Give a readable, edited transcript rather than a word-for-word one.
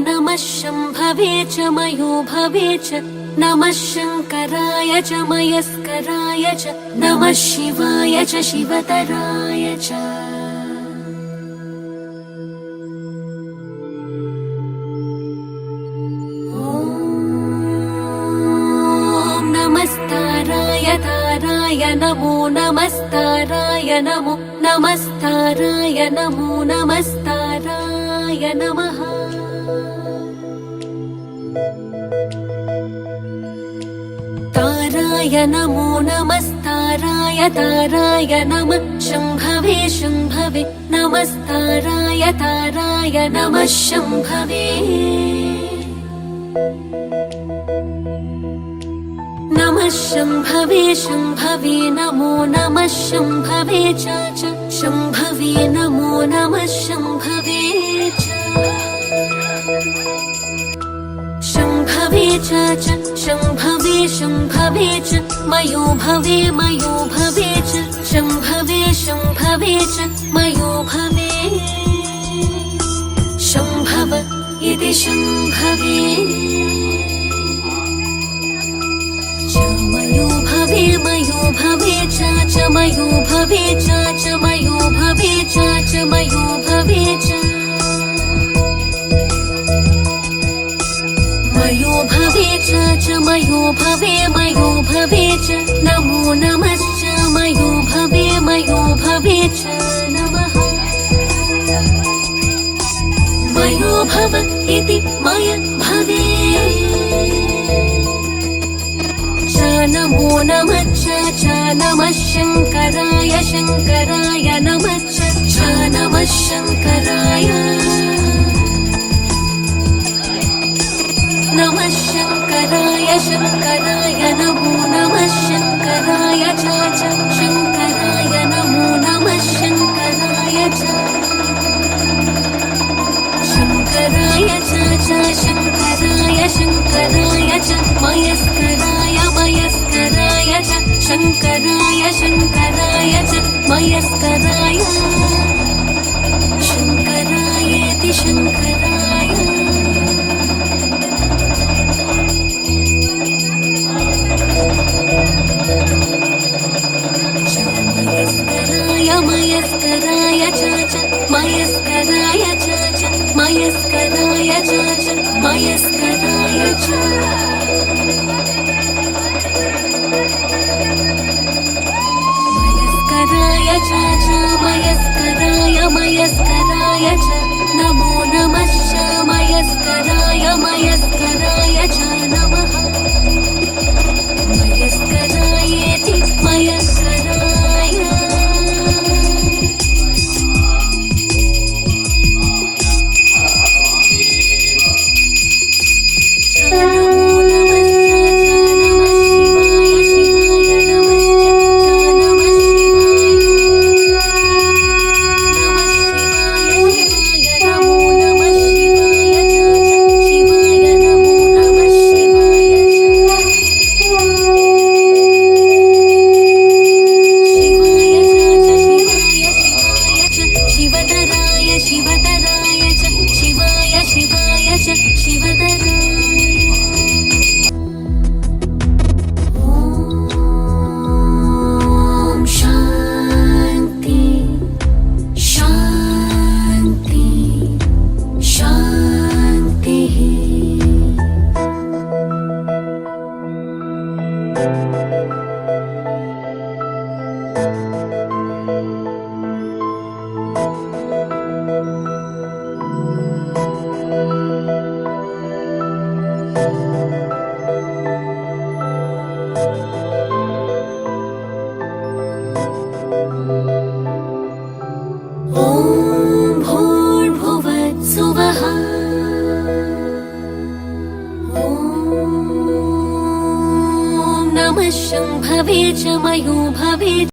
नमः शम्भवे च मयो भवे च नमः शङ्कराय च मयस्कराय च नमः शिवाय च शिवतराय च ताराय नमो नमस्ताराय नमो नमस्ताराय नमो नमस्ताराय नमः ताराय नमो नमस्ताराय ताराय नमः शम्भवे शम्भवे नमस्ताराय ताराय नमः शम्भवे नमः शम्भवे शम्भवे नमो नमः शम्भवे च शम्भवे नमो नमः शम्भवे च शम्भवे च शम्भवे शम्भवे च मयो भवे च शम्भवे शम्भवे च मयो भवे शम्भव इति शम्भवे मयो भवे च मयो भवे च मयो भवे च मयो भवे च मयो भवे च मयो भवे च नमो नमश्च मयो भवे च नमः मयो भव इति मय भवे नमो नमः च नमः शङ्कराय नमः च नमः शङ्कराय नमः शङ्कराय नमो नमः शङ्कराय च शङ्कराय नमो नमः शङ्कराय च शङ्कराय च शङ्कराय च मयस्कराय च शङ्कराय च मयस्कराय शङ्करायेति शङ्कराय मयस्कराय च मयस्कराय च मयस्कराय च मयस्कराय च मयस्कराय च नमो नमश्च मयस्कराय च नमः मयस्करायेति मयस्कराय you.